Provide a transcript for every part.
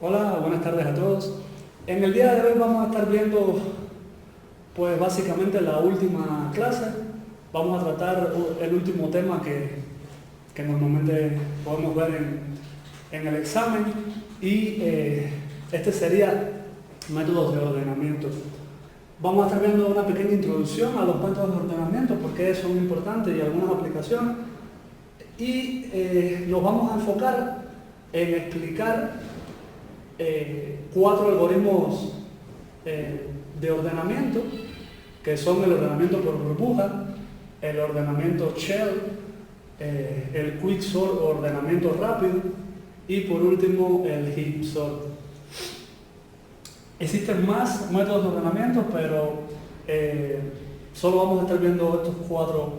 Hola, buenas tardes a todos. En el día de hoy vamos a estar viendo, pues básicamente la última clase. Vamos a tratar el último tema que normalmente podemos ver en el examen y este sería métodos de ordenamiento. Vamos a estar viendo una pequeña introducción a los métodos de ordenamiento, por qué son importantes y algunas aplicaciones. Y nos vamos a enfocar en explicar 4 algoritmos de ordenamiento, que son el ordenamiento por burbuja, el ordenamiento shell, el quicksort o ordenamiento rápido y por último el heap sort. Existen más métodos de ordenamiento, pero solo vamos a estar viendo estos 4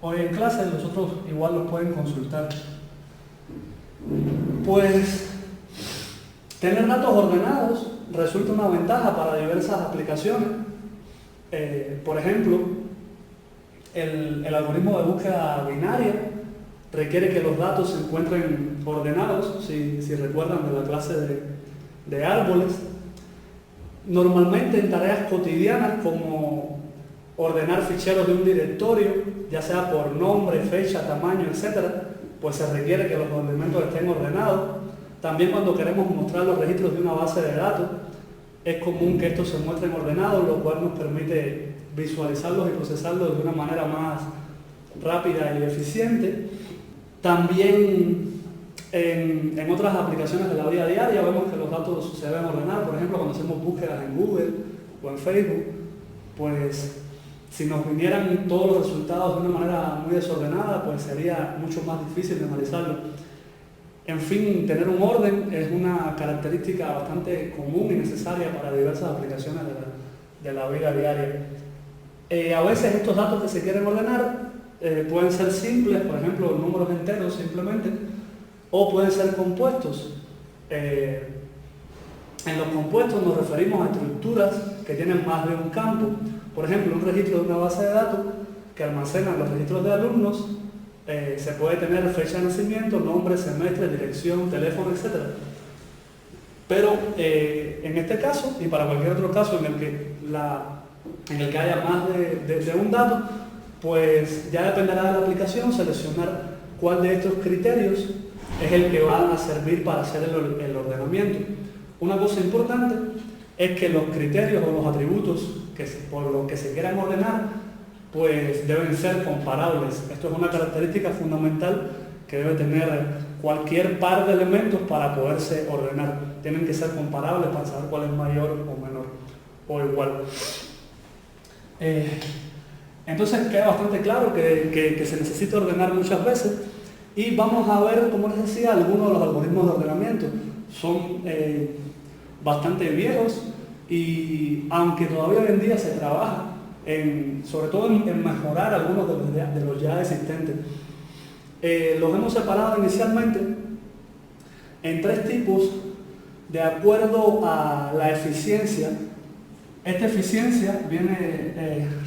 hoy en clase. Los otros igual los pueden consultar. Pues tener datos ordenados resulta una ventaja para diversas aplicaciones. Por ejemplo, el algoritmo de búsqueda binaria requiere que los datos se encuentren ordenados, si recuerdan de la clase de árboles. Normalmente en tareas cotidianas como ordenar ficheros de un directorio, ya sea por nombre, fecha, tamaño, etc., pues se requiere que los elementos estén ordenados. También cuando queremos mostrar los registros de una base de datos, es común que estos se muestren ordenados, lo cual nos permite visualizarlos y procesarlos de una manera más rápida y eficiente. También en otras aplicaciones de la vida diaria vemos que los datos se deben ordenar. Por ejemplo, cuando hacemos búsquedas en Google o en Facebook, pues si nos vinieran todos los resultados de una manera muy desordenada, pues sería mucho más difícil de analizarlo. En fin, tener un orden es una característica bastante común y necesaria para diversas aplicaciones de la vida diaria. A veces estos datos que se quieren ordenar pueden ser simples, por ejemplo, números enteros simplemente, o pueden ser compuestos. En los compuestos nos referimos a estructuras que tienen más de un campo. Por ejemplo, un registro de una base de datos que almacena los registros de alumnos. Se puede tener fecha de nacimiento, nombre, semestre, dirección, teléfono, etc. Pero en este caso, y para cualquier otro caso en el que haya más de un dato, pues ya dependerá de la aplicación seleccionar cuál de estos criterios es el que va a servir para hacer el ordenamiento. Una cosa importante es que los criterios o los atributos por los que se quieran ordenar pues deben ser comparables. Esto es una característica fundamental que debe tener cualquier par de elementos para poderse ordenar. Tienen que ser comparables para saber cuál es mayor o menor o igual. Entonces queda bastante claro que se necesita ordenar muchas veces y vamos a ver, como les decía, algunos de los algoritmos de ordenamiento. Son bastante viejos y aunque todavía hoy en día se trabaja sobre todo en mejorar algunos de los ya existentes. Los hemos separado inicialmente en 3 tipos de acuerdo a la eficiencia. Esta eficiencia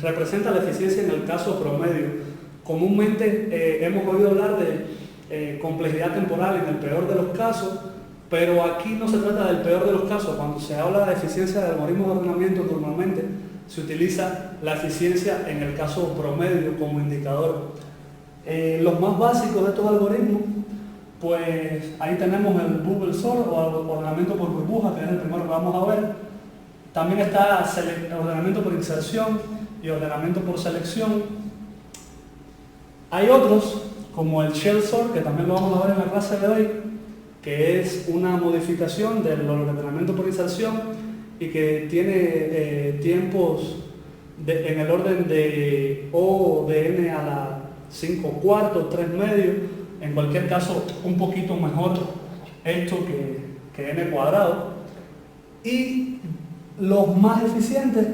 representa la eficiencia en el caso promedio. Comúnmente hemos oído hablar de complejidad temporal en el peor de los casos, pero aquí no se trata del peor de los casos. Cuando se habla de eficiencia de algoritmos de ordenamiento, normalmente se utiliza la eficiencia en el caso promedio como indicador. Los más básicos de estos algoritmos, pues ahí tenemos el bubble sort o ordenamiento por burbuja, que es el primero que vamos a ver. También está ordenamiento por inserción y ordenamiento por selección. Hay otros, como el shell sort, que también lo vamos a ver en la clase de hoy, que es una modificación del ordenamiento por inserción y que tiene tiempos en el orden de O de n a la 5/4, 3/2, en cualquier caso un poquito mejor esto que n cuadrado. Y los más eficientes,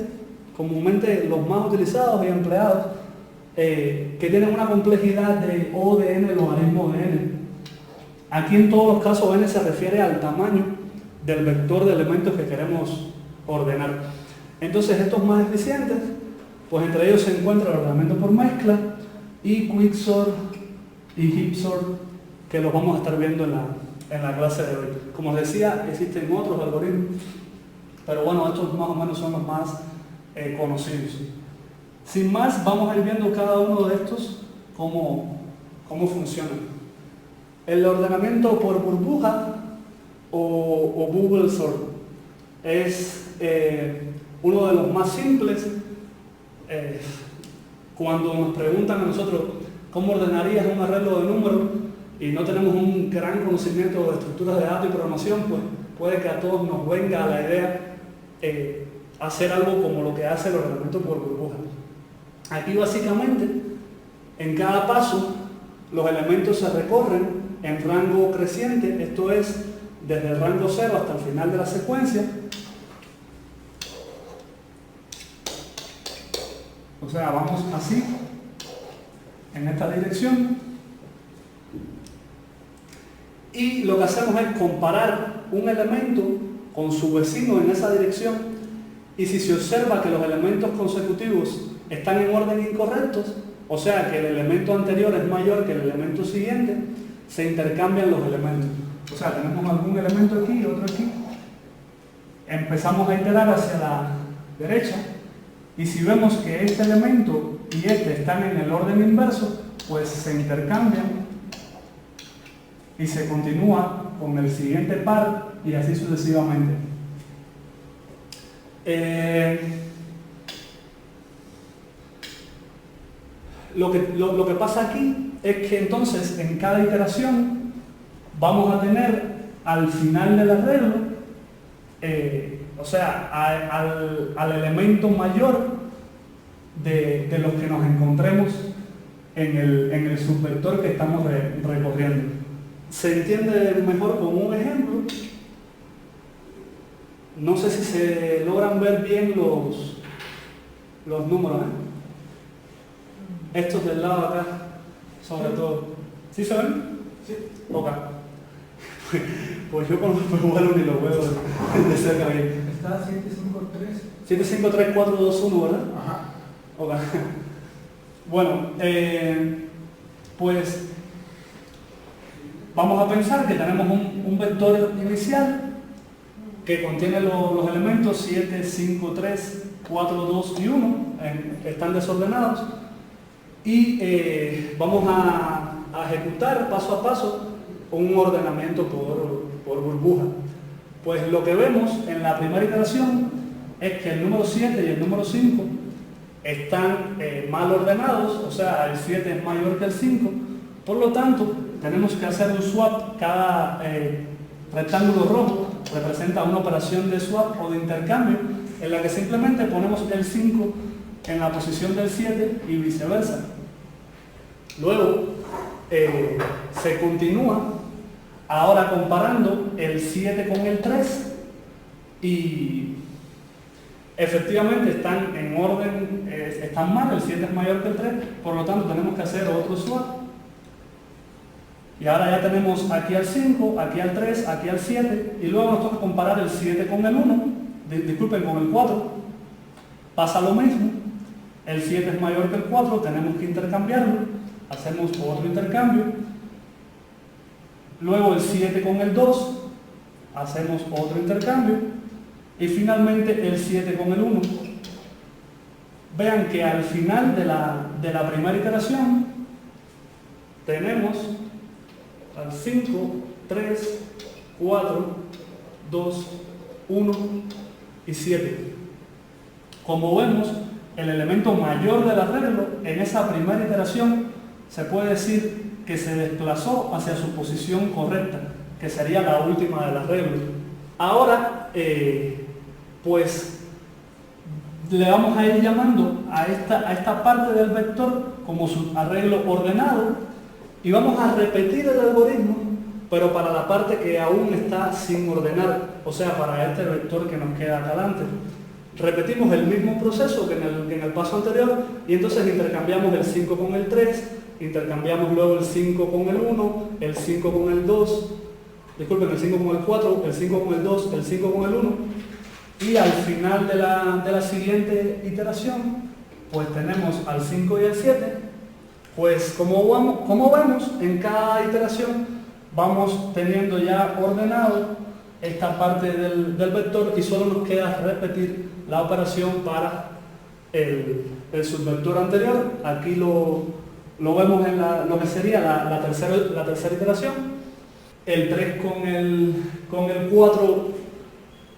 comúnmente los más utilizados y empleados, que tienen una complejidad de O de n logaritmo de n. Aquí en todos los casos n se refiere al tamaño del vector de elementos que queremos ordenar. Entonces estos más eficientes, pues entre ellos se encuentra el ordenamiento por mezcla y quicksort y heap sort, que los vamos a estar viendo en en la clase de hoy. Como os decía, existen otros algoritmos, pero bueno, estos más o menos son los más conocidos. Sin más, vamos a ir viendo cada uno de estos cómo funcionan. El ordenamiento por burbuja o bubble sort es uno de los más simples. Cuando nos preguntan a nosotros cómo ordenarías un arreglo de números y no tenemos un gran conocimiento de estructuras de datos y programación, pues puede que a todos nos venga a la idea hacer algo como lo que hace el ordenamiento por burbuja. Aquí básicamente, en cada paso, los elementos se recorren en rango creciente, esto es, desde el rango 0 hasta el final de la secuencia. O sea, vamos así, en esta dirección. Y lo que hacemos es comparar un elemento con su vecino en esa dirección. Y si se observa que los elementos consecutivos están en orden incorrectos, o sea que el elemento anterior es mayor que el elemento siguiente, se intercambian los elementos. O sea, tenemos algún elemento aquí y otro aquí. Empezamos a iterar hacia la derecha y si vemos que este elemento y este están en el orden inverso, pues se intercambian y se continúa con el siguiente par y así sucesivamente. Lo que pasa aquí es que entonces en cada iteración vamos a tener al final del arreglo, o sea, al elemento mayor de los que nos encontremos en el subvector que estamos recorriendo. Se entiende mejor con un ejemplo. No sé si se logran ver bien los números, Estos del lado acá, sobre todo. ¿Sí se ven? Sí. Ok. Pues yo con los peruanos ni los veo de cerca bien. Está 753. 753-421, ¿verdad? Ajá. Ok. Bueno, pues vamos a pensar que tenemos un vector inicial que contiene los elementos 7, 5, 3, 4, 2 y 1, están desordenados, y vamos a ejecutar paso a paso un ordenamiento por burbuja. Pues lo que vemos en la primera iteración es que el número 7 y el número 5 están mal ordenados, o sea, el 7 es mayor que el 5, por lo tanto tenemos que hacer un swap. Cada rectángulo rojo representa una operación de swap o de intercambio en la que simplemente ponemos el 5 en la posición del 7 y viceversa. Luego se continúa ahora comparando el 7 con el 3 y efectivamente están en orden, están mal, el 7 es mayor que el 3, por lo tanto tenemos que hacer otro swap. Y ahora ya tenemos aquí al 5, aquí al 3, aquí al 7, y luego nos toca comparar el 7 con el 1, disculpen, con el 4. Pasa lo mismo, el 7 es mayor que el 4, tenemos que intercambiarlo, hacemos otro intercambio. Luego el 7 con el 2, hacemos otro intercambio. Y finalmente el 7 con el 1. Vean que al final de la primera iteración tenemos al 5, 3, 4, 2, 1 y 7. Como vemos, el elemento mayor del arreglo en esa primera iteración se puede decir que se desplazó hacia su posición correcta, que sería la última del arreglo. Ahora, pues le vamos a ir llamando a esta parte del vector como su arreglo ordenado y vamos a repetir el algoritmo, pero para la parte que aún está sin ordenar, o sea, para este vector que nos queda acá adelante. Repetimos el mismo proceso que en el paso anterior y entonces intercambiamos el 5 con el 3, intercambiamos luego el 5 con el 1, el 5 con el 2, disculpen, el 5 con el 4, el 5 con el 2, el 5 con el 1, y al final de la siguiente iteración pues tenemos al 5 y al 7. Pues como vemos, en cada iteración vamos teniendo ya ordenado esta parte del vector y solo nos queda repetir la operación para el subvector anterior. Aquí lo vemos en lo que sería la tercera iteración. El 3 con el 4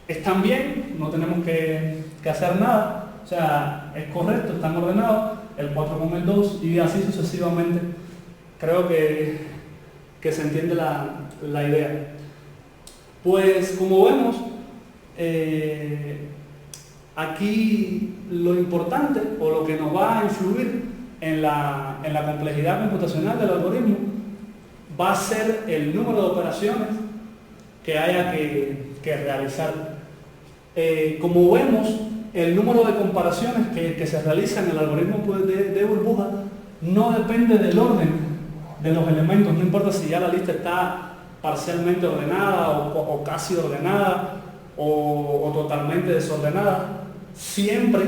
están bien, no tenemos que hacer nada, o sea, es correcto, están ordenados, el 4 con el 2 y así sucesivamente. Creo que se entiende la idea. Pues como vemos, aquí lo importante o lo que nos va a influir en la complejidad computacional del algoritmo va a ser el número de operaciones que haya que realizar. Como vemos, el número de comparaciones que se realizan en el algoritmo de burbuja no depende del orden de los elementos, no importa si ya la lista está parcialmente ordenada o casi ordenada o totalmente desordenada, siempre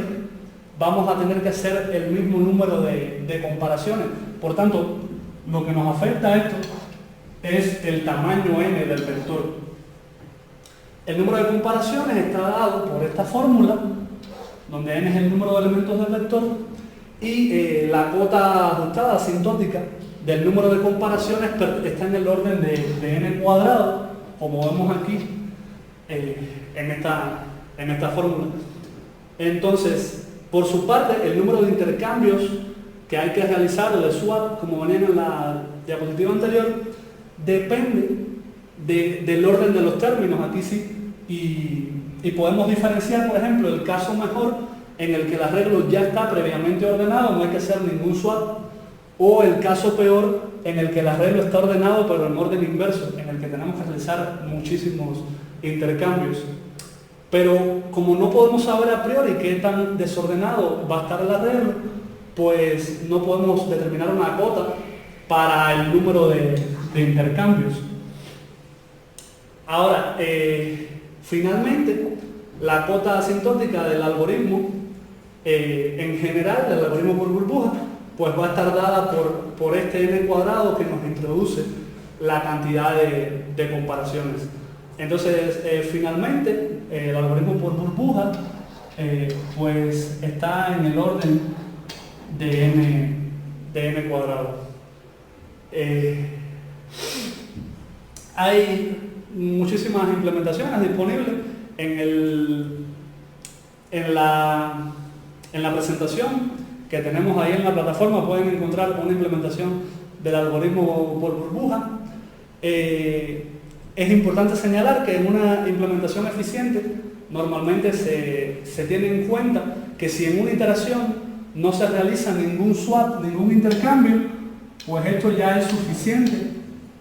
vamos a tener que hacer el mismo número de comparaciones. Por tanto, lo que nos afecta a esto es el tamaño n del vector. El número de comparaciones está dado por esta fórmula, donde n es el número de elementos del vector, y la cota ajustada asintótica del número de comparaciones está en el orden de n cuadrado, como vemos aquí en esta fórmula. Entonces, por su parte, el número de intercambios que hay que realizar o de swap, como venían en la diapositiva anterior, depende del orden de los términos, aquí sí, y podemos diferenciar, por ejemplo, el caso mejor en el que el arreglo ya está previamente ordenado, no hay que hacer ningún swap, o el caso peor en el que el arreglo está ordenado pero en orden inverso, en el que tenemos que realizar muchísimos intercambios. Pero como no podemos saber a priori qué tan desordenado va a estar el arreglo, pues no podemos determinar una cota para el número de intercambios. Ahora, finalmente, la cota asintótica del algoritmo, en general, del algoritmo por burbuja, pues va a estar dada por este n cuadrado que nos introduce la cantidad de comparaciones. Entonces, finalmente, el algoritmo por burbuja pues está en el orden de n cuadrado. Hay muchísimas implementaciones disponibles en la presentación que tenemos ahí en la plataforma. Pueden encontrar una implementación del algoritmo por burbuja. Es importante señalar que en una implementación eficiente normalmente se tiene en cuenta que si en una iteración no se realiza ningún swap, ningún intercambio, pues esto ya es suficiente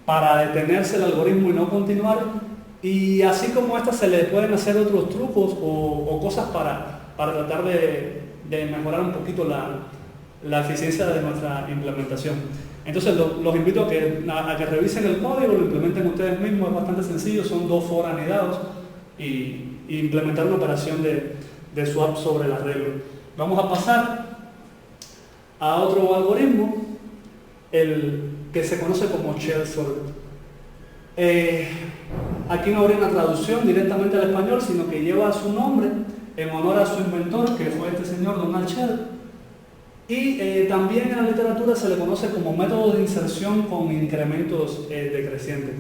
para detenerse el algoritmo y no continuar. Y así como esta se le pueden hacer otros trucos o cosas para tratar de mejorar un poquito la eficiencia de nuestra implementación. Entonces los invito a que revisen el código, lo implementen ustedes mismos, es bastante sencillo, son 2 for anidados y implementar una operación de swap sobre el arreglo. Vamos a pasar a otro algoritmo, el que se conoce como shell sort. Aquí no habría una traducción directamente al español, sino que lleva su nombre en honor a su inventor, que fue este señor Donald Shell. Y también en la literatura se le conoce como método de inserción con incrementos decrecientes.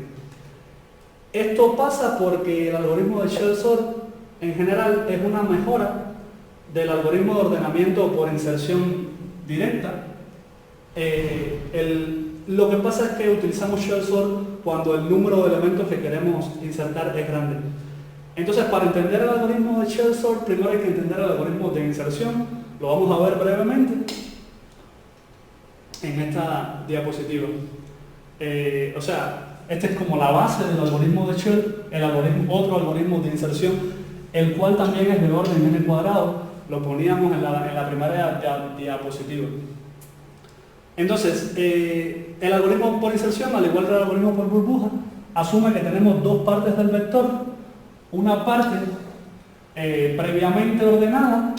Esto pasa porque el algoritmo de shell sort en general es una mejora del algoritmo de ordenamiento por inserción directa. Lo que pasa es que utilizamos shell sort cuando el número de elementos que queremos insertar es grande. Entonces, para entender el algoritmo de shell sort, primero hay que entender el algoritmo de inserción. Lo vamos a ver brevemente en esta diapositiva. O sea, esta es como la base del algoritmo de shell, otro algoritmo de inserción, el cual también es de orden n cuadrado. Lo poníamos en la primera diapositiva. Entonces, el algoritmo por inserción, al igual que el algoritmo por burbuja, asume que tenemos 2 partes del vector, una parte previamente ordenada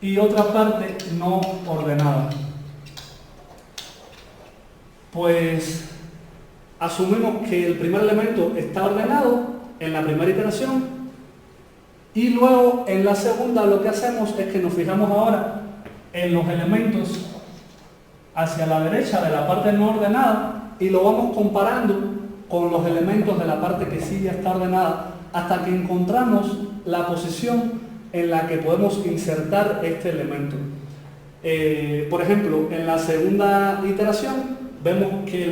y otra parte no ordenada. Pues asumimos que el primer elemento está ordenado en la primera iteración y luego en la segunda lo que hacemos es que nos fijamos ahora en los elementos hacia la derecha de la parte no ordenada y lo vamos comparando con los elementos de la parte que sí ya está ordenada hasta que encontramos la posición en la que podemos insertar este elemento. Por ejemplo, en la segunda iteración vemos que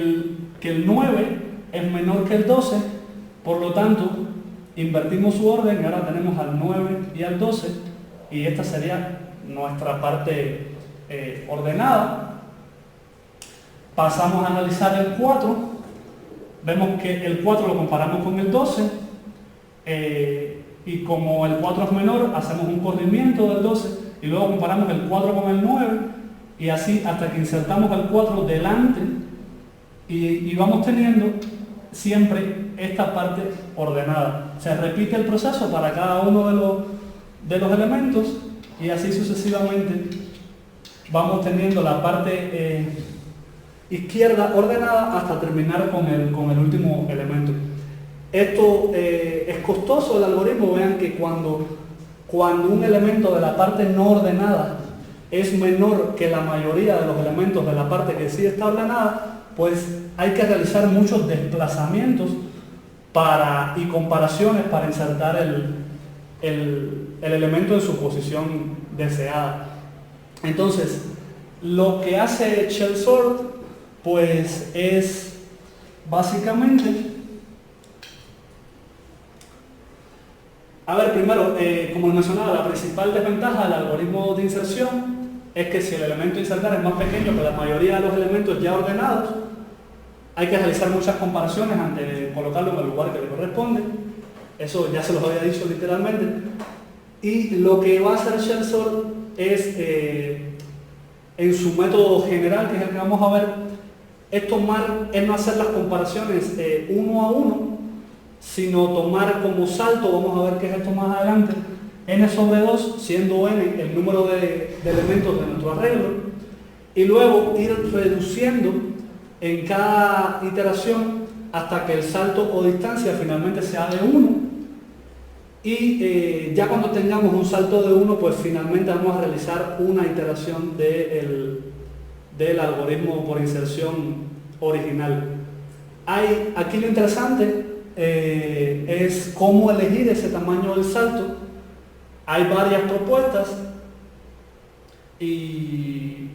el 9 es menor que el 12, por lo tanto invertimos su orden y ahora tenemos al 9 y al 12 y esta sería nuestra parte ordenada. Pasamos a analizar el 4, vemos que el 4 lo comparamos con el 12 y como el 4 es menor hacemos un corrimiento del 12 y luego comparamos el 4 con el 9 y así hasta que insertamos el 4 delante y vamos teniendo siempre esta parte ordenada. Se repite el proceso para cada uno de los elementos y así sucesivamente vamos teniendo la parte izquierda ordenada hasta terminar con el último elemento. Esto es costoso el algoritmo. Vean que cuando un elemento de la parte no ordenada es menor que la mayoría de los elementos de la parte que sí está ordenada, pues hay que realizar muchos desplazamientos y comparaciones para insertar el elemento en su posición deseada. Entonces, lo que hace Shell Sort pues es básicamente, primero, como les mencionaba, la principal desventaja del algoritmo de inserción es que si el elemento a insertar es más pequeño que la mayoría de los elementos ya ordenados, hay que realizar muchas comparaciones antes de colocarlo en el lugar que le corresponde. Eso ya se los había dicho literalmente. Y lo que va a hacer Shell Sort es, en su método general, que es el que vamos a ver, es no hacer las comparaciones uno a uno, sino tomar como salto, vamos a ver qué es esto más adelante, n sobre 2, siendo n el número de elementos de nuestro arreglo, y luego ir reduciendo en cada iteración hasta que el salto o distancia finalmente sea de 1, y ya cuando tengamos un salto de 1, pues finalmente vamos a realizar una iteración del algoritmo por inserción original. Aquí lo interesante es cómo elegir ese tamaño del salto. Hay varias propuestas y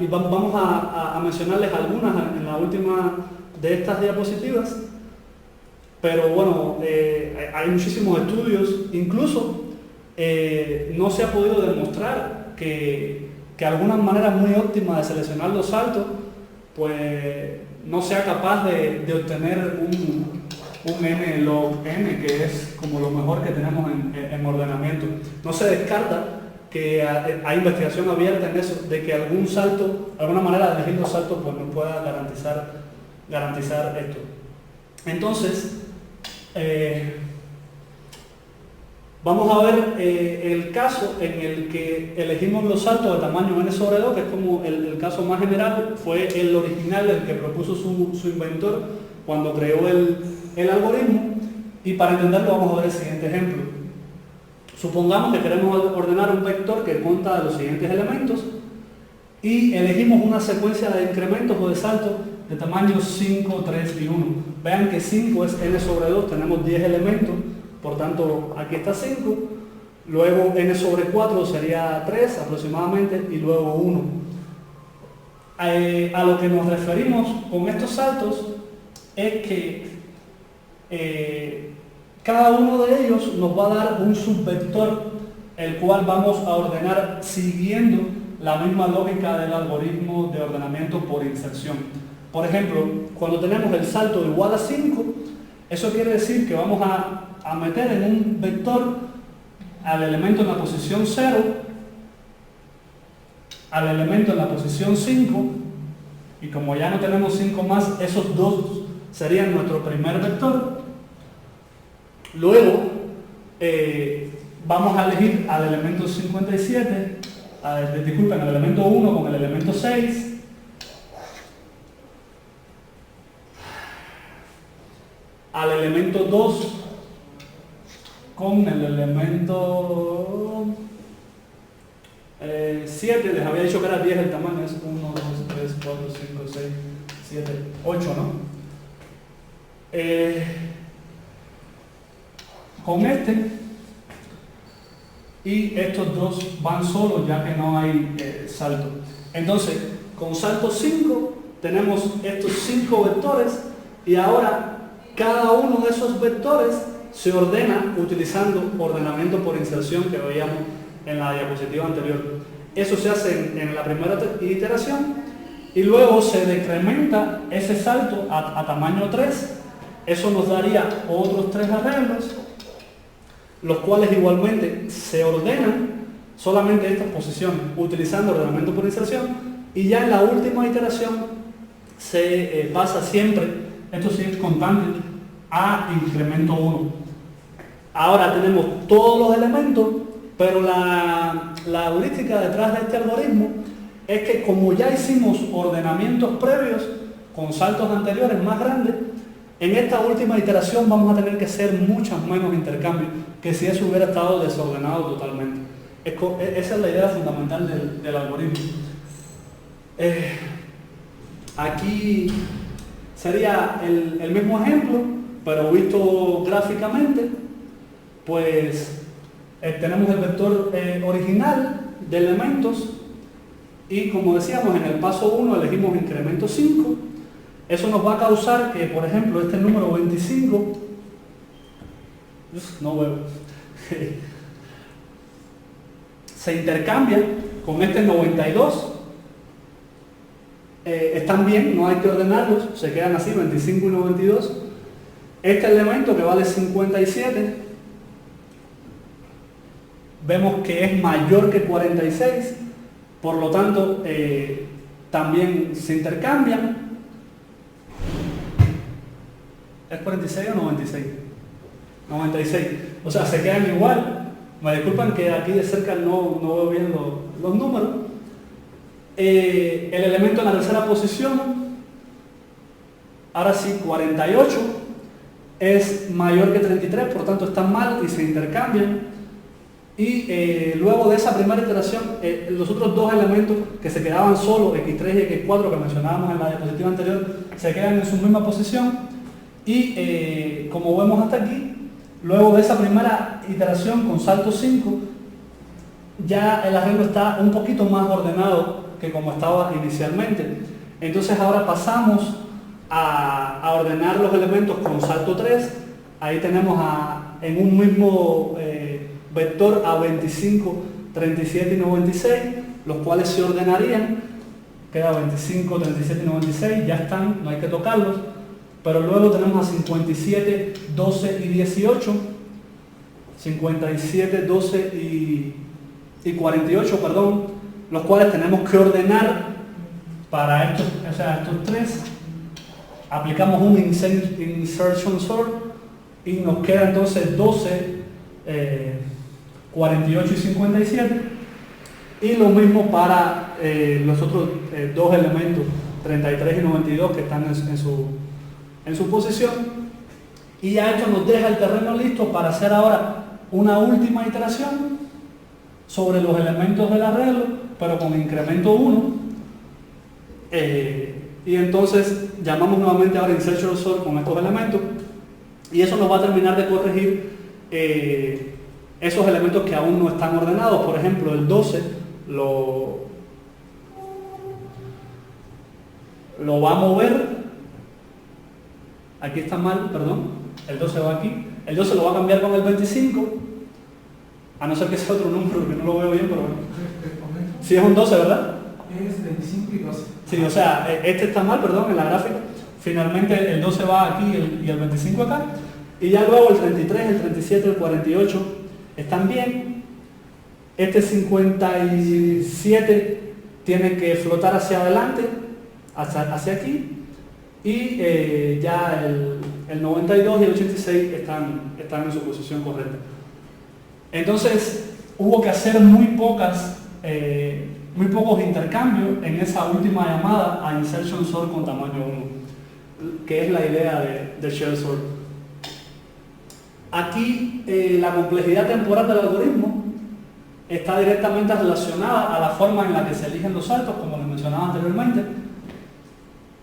vamos a mencionarles algunas en la última de estas diapositivas, pero bueno, hay muchísimos estudios, incluso no se ha podido demostrar que alguna manera muy óptima de seleccionar los saltos pues no sea capaz de obtener un n log n, que es como lo mejor que tenemos en ordenamiento. No se descarta que hay investigación abierta en eso, de que algún salto, alguna manera de elegir los saltos pues nos pueda garantizar esto. Entonces, vamos a ver el caso en el que elegimos los saltos de tamaño n sobre 2, que es como el caso más general, fue el original, el que propuso su inventor cuando creó el algoritmo, y para entenderlo vamos a ver el siguiente ejemplo. Supongamos que queremos ordenar un vector que consta de los siguientes elementos y elegimos una secuencia de incrementos o de saltos de tamaño 5, 3 y 1. Vean que 5 es n sobre 2, tenemos 10 elementos, por tanto aquí está 5, luego n sobre 4 sería 3 aproximadamente y luego 1. A lo que nos referimos con estos saltos es que cada uno de ellos nos va a dar un subvector, el cual vamos a ordenar siguiendo la misma lógica del algoritmo de ordenamiento por inserción. Por ejemplo, cuando tenemos el salto igual a 5, eso quiere decir que vamos a meter en un vector al elemento en la posición 0, al elemento en la posición 5, y como ya no tenemos 5 más, esos dos serían nuestro primer vector. Luego vamos a elegir al elemento 57, disculpen, al elemento 1 con el elemento 6. al elemento 2 con el elemento 7, les había dicho que era 10 el tamaño, es 1, 2, 3, 4, 5, 6, 7, 8, ¿no? Con este y estos dos van solos ya que no hay salto. Entonces, con salto 5 tenemos estos 5 vectores y ahora cada uno de esos vectores se ordena utilizando ordenamiento por inserción que veíamos en la diapositiva anterior. Eso se hace en la primera iteración y luego se decrementa ese salto a tamaño 3. Eso nos daría otros 3 arreglos, los cuales igualmente se ordenan solamente estas posiciones utilizando ordenamiento por inserción, y ya en la última iteración se pasa siempre, esto sí es constante, a incremento 1. Ahora tenemos todos los elementos, pero la heurística detrás de este algoritmo es que como ya hicimos ordenamientos previos con saltos anteriores más grandes, en esta última iteración vamos a tener que hacer muchos menos intercambios que si eso hubiera estado desordenado totalmente. Esa es la idea fundamental del algoritmo. Aquí sería el mismo ejemplo, pero visto gráficamente. Pues tenemos el vector original de elementos y, como decíamos, en el paso 1 elegimos incremento 5. Eso nos va a causar que, por ejemplo, este número 25, no veo, se intercambia con este 92. Están bien, no hay que ordenarlos, se quedan así, 25 y 92. Este elemento que vale 57, vemos que es mayor que 46, por lo tanto también se intercambian. ¿Es 46 o 96? 96, o sea, se quedan igual. Me disculpan que aquí de cerca no veo bien los números. El elemento en la tercera posición, ahora sí 48, es mayor que 33, por tanto están mal y se intercambian. Y luego de esa primera iteración, los otros dos elementos que se quedaban solos, X3 y X4, que mencionábamos en la diapositiva anterior, se quedan en su misma posición. Y como vemos hasta aquí, luego de esa primera iteración con salto 5, ya el arreglo está un poquito más ordenado que como estaba inicialmente. Entonces ahora pasamos a ordenar los elementos con salto 3. Ahí tenemos en un mismo vector a 25, 37 y 96, los cuales se ordenarían. Queda 25, 37 y 96, ya están, no hay que tocarlos. Pero luego tenemos a 57, 12 y 18, 57, 12 y 48, perdón, los cuales tenemos que ordenar para estos, estos tres. Aplicamos un insertion sort y nos queda entonces 12, 48 y 57. Y lo mismo para los otros dos elementos, 33 y 92, que están en su posición. Y ya esto nos deja el terreno listo para hacer ahora una última iteración sobre los elementos del arreglo, pero con incremento 1. Y entonces llamamos nuevamente ahora insertion sort con estos elementos, y eso nos va a terminar de corregir esos elementos que aún no están ordenados. Por ejemplo, el 12 lo va a mover. Aquí está mal, perdón. El 12 va aquí. El 12 lo va a cambiar con el 25. A no ser que sea otro número, que no lo veo bien, pero bueno. Sí, es un 12, ¿verdad? Es 25 y 12. Sí, o sea, este está mal, perdón, en la gráfica. Finalmente el 12 va aquí y el 25 acá. Y ya luego el 33, el 37, el 48 están bien. Este 57 tiene que flotar hacia adelante, hacia aquí. Y ya el 92 y el 86 están en su posición correcta. Entonces hubo que hacer muy pocos intercambios en esa última llamada a insertion sort con tamaño 1, que es la idea de shell sort. Aquí la complejidad temporal del algoritmo está directamente relacionada a la forma en la que se eligen los saltos, como les mencionaba anteriormente.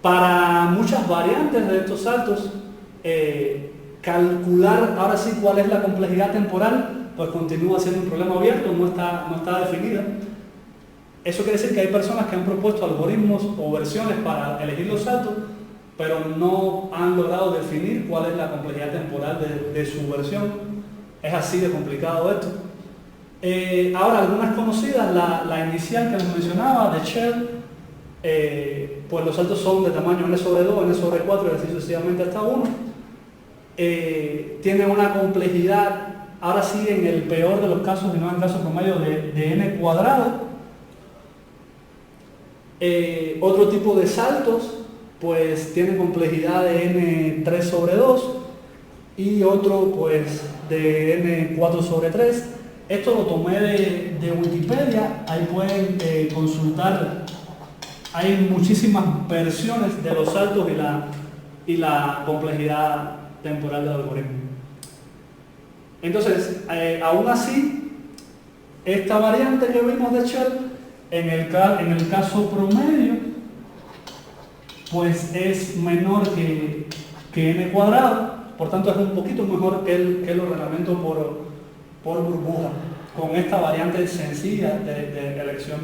Para muchas variantes de estos saltos, calcular ahora sí cuál es la complejidad temporal, pues continúa siendo un problema abierto, no está definida. Eso quiere decir que hay personas que han propuesto algoritmos o versiones para elegir los saltos, pero no han logrado definir cuál es la complejidad temporal de su versión. Es así de complicado esto. Ahora, algunas conocidas, la inicial que les mencionaba, de Shell, pues los saltos son de tamaño n sobre 2, n sobre 4 y así sucesivamente hasta 1. Tiene una complejidad, ahora sí en el peor de los casos, y no en caso promedio, de n cuadrado. Otro tipo de saltos, pues tiene complejidad de n3 sobre 2 y otro pues de n4 sobre 3. Esto lo tomé de Wikipedia, ahí pueden consultar, hay muchísimas versiones de los saltos y la complejidad temporal del algoritmo. Entonces, aún así, esta variante que vimos de Shell, en el caso promedio, pues es menor que n cuadrado, por tanto es un poquito mejor que el ordenamiento por burbuja, con esta variante sencilla de elección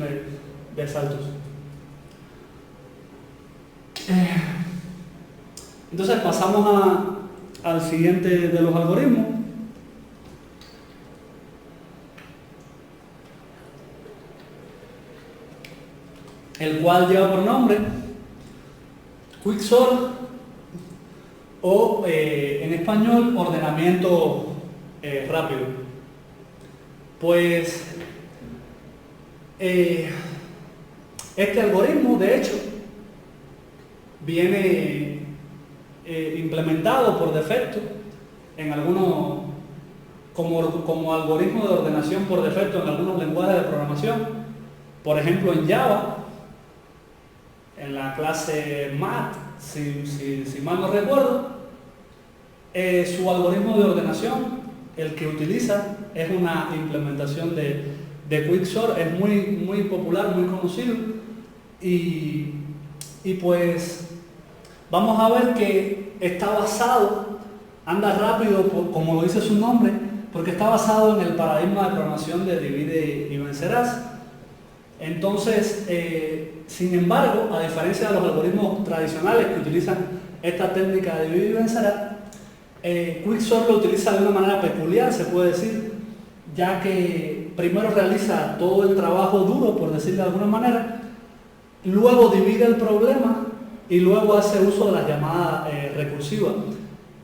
de saltos. Entonces pasamos al siguiente de los algoritmos. El cual lleva por nombre Quicksort o en español ordenamiento rápido. Pues este algoritmo de hecho viene implementado por defecto en algunos, como algoritmo de ordenación por defecto en algunos lenguajes de programación, por ejemplo en Java, en la clase Math, si mal no recuerdo, su algoritmo de ordenación, el que utiliza, es una implementación de Quicksort, es muy popular, muy conocido, y pues vamos a ver que está basado, anda rápido, como lo dice su nombre, porque está basado en el paradigma de programación de divide y vencerás. Entonces, sin embargo, a diferencia de los algoritmos tradicionales que utilizan esta técnica de divide y vencerás, Quicksort lo utiliza de una manera peculiar, se puede decir, ya que primero realiza todo el trabajo duro, por decirlo de alguna manera, luego divide el problema y luego hace uso de las llamadas recursivas.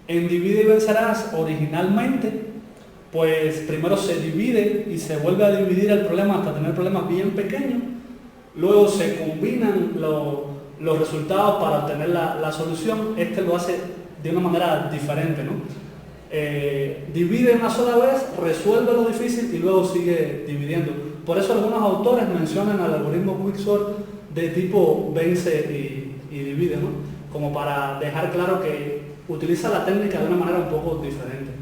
En divide y vencerás, originalmente, pues primero se divide y se vuelve a dividir el problema hasta tener problemas bien pequeños, luego se combinan los resultados para obtener la solución. Este lo hace de una manera diferente, ¿no? Divide una sola vez, resuelve lo difícil y luego sigue dividiendo. Por eso algunos autores mencionan al algoritmo Quicksort de tipo vence y divide, ¿no? Como para dejar claro que utiliza la técnica de una manera un poco diferente.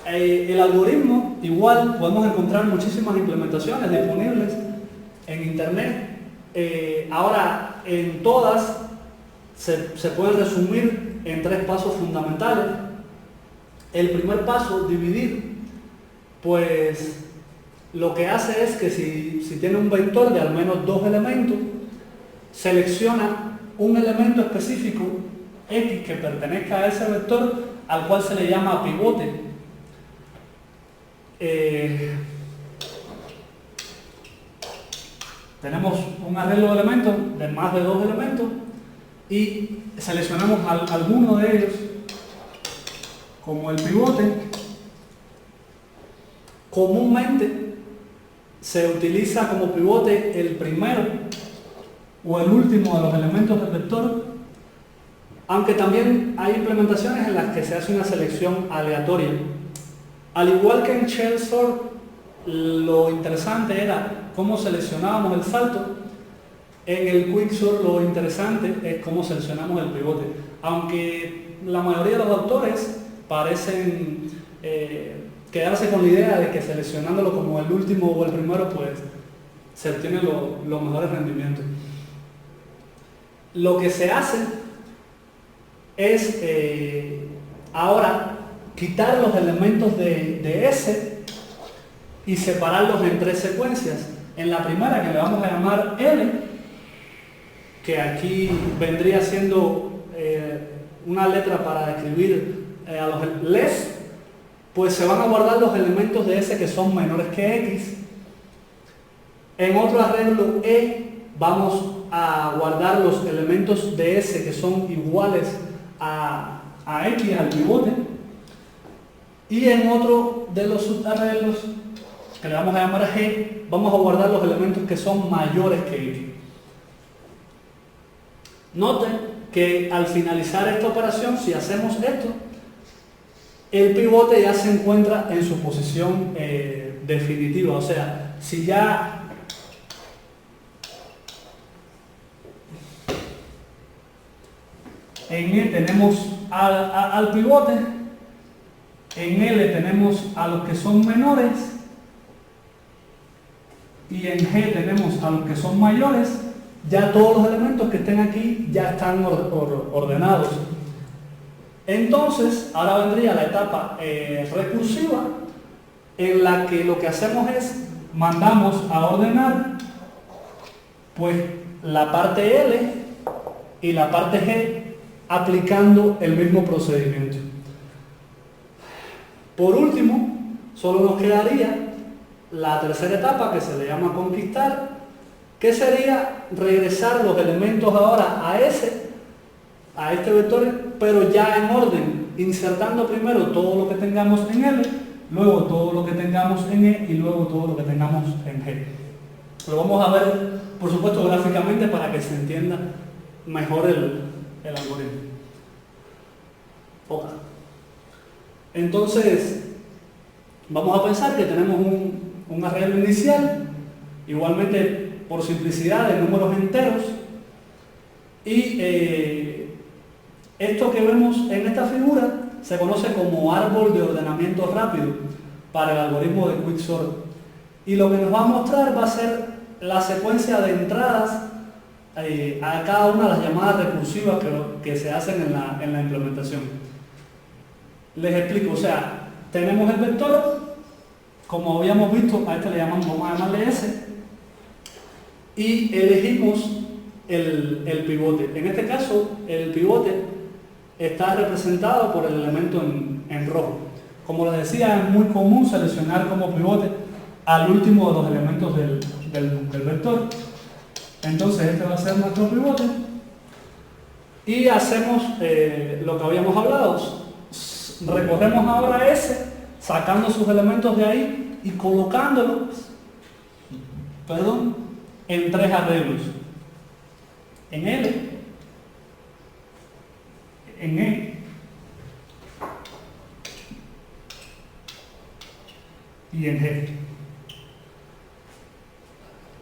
El algoritmo, igual, podemos encontrar muchísimas implementaciones disponibles en internet. Ahora, en todas se pueden resumir en 3 pasos fundamentales. El primer paso, dividir, pues lo que hace es que si tiene un vector de al menos 2 elementos, selecciona un elemento específico X que pertenezca a ese vector, al cual se le llama pivote. Tenemos un arreglo de elementos de más de 2 elementos y seleccionamos alguno de ellos como el pivote. Comúnmente se utiliza como pivote el primero o el último de los elementos del vector, aunque también hay implementaciones en las que se hace una selección aleatoria. Al igual que en Shell Sort, lo interesante era cómo seleccionábamos el salto. En el Quicksort lo interesante es cómo seleccionamos el pivote. aunque la mayoría de los autores parecen quedarse con la idea de que seleccionándolo como el último o el primero, pues se obtienen los mejores rendimientos. Lo que se hace es ahora quitar los elementos de S y separarlos en tres secuencias. En la primera, que le vamos a llamar L, que aquí vendría siendo una letra para describir a los LES, pues se van a guardar los elementos de S que son menores que X. En otro arreglo E vamos a guardar los elementos de S que son iguales a X, al pivote. Y en otro de los subarreglos, que le vamos a llamar G, vamos a guardar los elementos que son mayores que X. Noten que al finalizar esta operación, si hacemos esto, el pivote ya se encuentra en su posición definitiva. O sea, si ya en E tenemos al pivote, en L tenemos a los que son menores y en G tenemos a los que son mayores, ya todos los elementos que estén aquí ya están ordenados. Entonces, ahora vendría la etapa recursiva, en la que lo que hacemos es mandamos a ordenar pues la parte L y la parte G aplicando el mismo procedimiento. Por último, solo nos quedaría la tercera etapa, que se le llama conquistar, que sería regresar los elementos ahora a S, a este vector, pero ya en orden, insertando primero todo lo que tengamos en L, luego todo lo que tengamos en E y luego todo lo que tengamos en G. Lo vamos a ver, por supuesto, gráficamente para que se entienda mejor el algoritmo. Okay. Entonces, vamos a pensar que tenemos un arreglo inicial, igualmente por simplicidad de números enteros, y esto que vemos en esta figura se conoce como árbol de ordenamiento rápido para el algoritmo de Quicksort. Y lo que nos va a mostrar va a ser la secuencia de entradas a cada una de las llamadas recursivas que se hacen en la implementación. Les explico, o sea, tenemos el vector, como habíamos visto, a este le llamamos, vamos a llamarle S, y elegimos el pivote. En este caso, el pivote está representado por el elemento en rojo. Como les decía, es muy común seleccionar como pivote al último de los elementos del vector. Entonces este va a ser nuestro pivote. Y hacemos lo que habíamos hablado. Recorremos ahora S, sacando sus elementos de ahí y colocándolos, en tres arreglos. En L, en E y en G.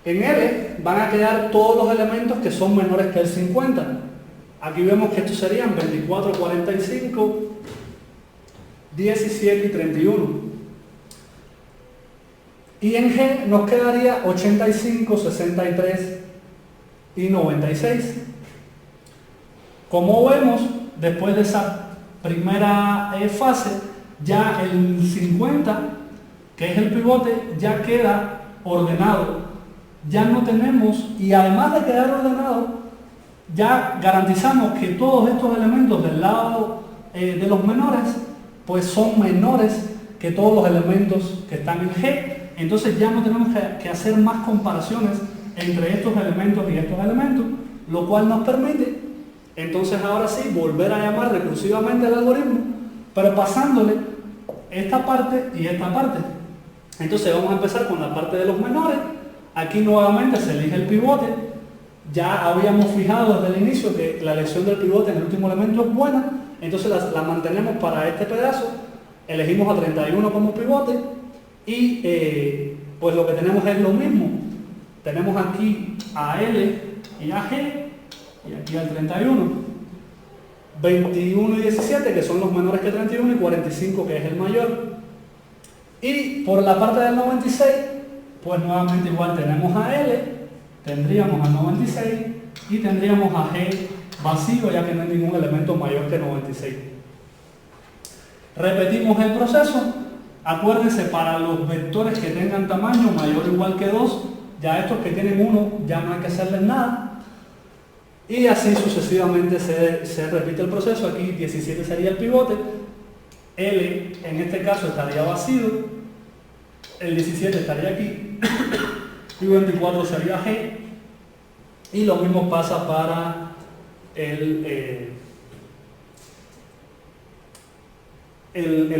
En L van a quedar todos los elementos que son menores que el 50. Aquí vemos que estos serían 24, 45, 17 y 31. Y en G nos quedaría 85, 63 y 96. Como vemos, después de esa primera fase, ya el 50, que es el pivote, ya queda ordenado. Ya no tenemos, y además de quedar ordenado, ya garantizamos que todos estos elementos del lado de los menores, pues son menores que todos los elementos que están en G. Entonces ya no tenemos que hacer más comparaciones entre estos elementos y estos elementos, lo cual nos permite, entonces ahora sí, volver a llamar recursivamente al algoritmo, pero pasándole esta parte y esta parte. Entonces vamos a empezar con la parte de los menores. Aquí nuevamente se elige el pivote. Ya habíamos fijado desde el inicio que la elección del pivote en el último elemento es buena, entonces la mantenemos para este pedazo. Elegimos a 31 como pivote y pues lo que tenemos es lo mismo. Tenemos aquí a L y a G y aquí al 31. 21 y 17, que son los menores que 31, y 45, que es el mayor. Y por la parte del 96, pues nuevamente igual tenemos a L, tendríamos al 96 y tendríamos a G vacío, ya que no hay ningún elemento mayor que 96. Repetimos el proceso. Acuérdense, para los vectores que tengan tamaño mayor o igual que 2, ya estos que tienen 1 ya no hay que hacerles nada. Y así sucesivamente se repite el proceso. Aquí 17 sería el pivote, L en este caso estaría vacío, el 17 estaría aquí y 24 sería G. Y lo mismo pasa para el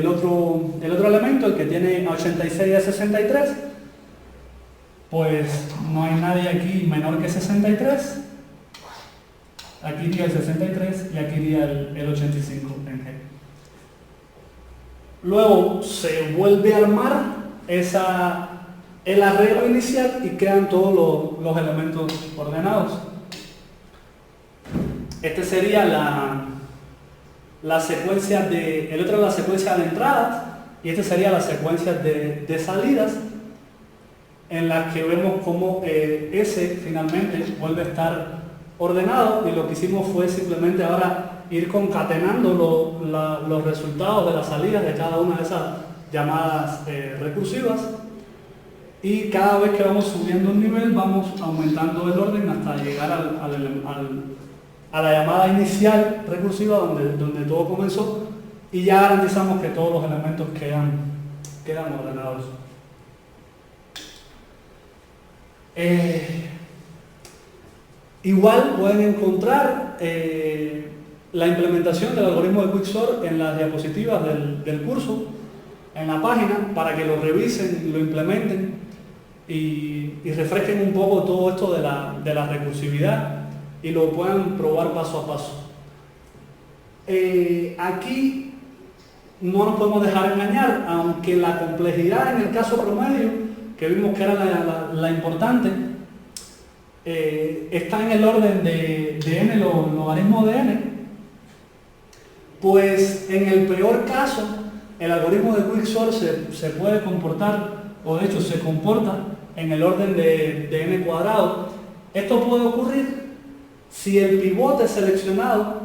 otro elemento, el que tiene 86 a 63, pues no hay nadie aquí menor que 63. Aquí iría el 63 y aquí iría el 85 en G. Luego se vuelve a armar el arreglo inicial y quedan todos los elementos ordenados. Este sería la secuencia el otro es la secuencia de entradas y este sería la secuencia de salidas, en las que vemos cómo S finalmente vuelve a estar ordenado, y lo que hicimos fue simplemente ahora ir concatenando los resultados de las salidas de cada una de esas llamadas recursivas, y cada vez que vamos subiendo un nivel vamos aumentando el orden hasta llegar a la llamada inicial recursiva donde todo comenzó, y ya garantizamos que todos los elementos quedan ordenados. Igual pueden encontrar la implementación del algoritmo de Quicksort en las diapositivas del curso, en la página, para que lo revisen, lo implementen y refresquen un poco todo esto de la recursividad y lo puedan probar paso a paso. Aquí no nos podemos dejar engañar, aunque la complejidad en el caso promedio, que vimos que era la importante, está en el orden de n, logaritmo de n, pues en el peor caso el algoritmo de Quicksort se puede comportar, o de hecho se comporta en el orden de n cuadrado. Esto puede ocurrir si el pivote seleccionado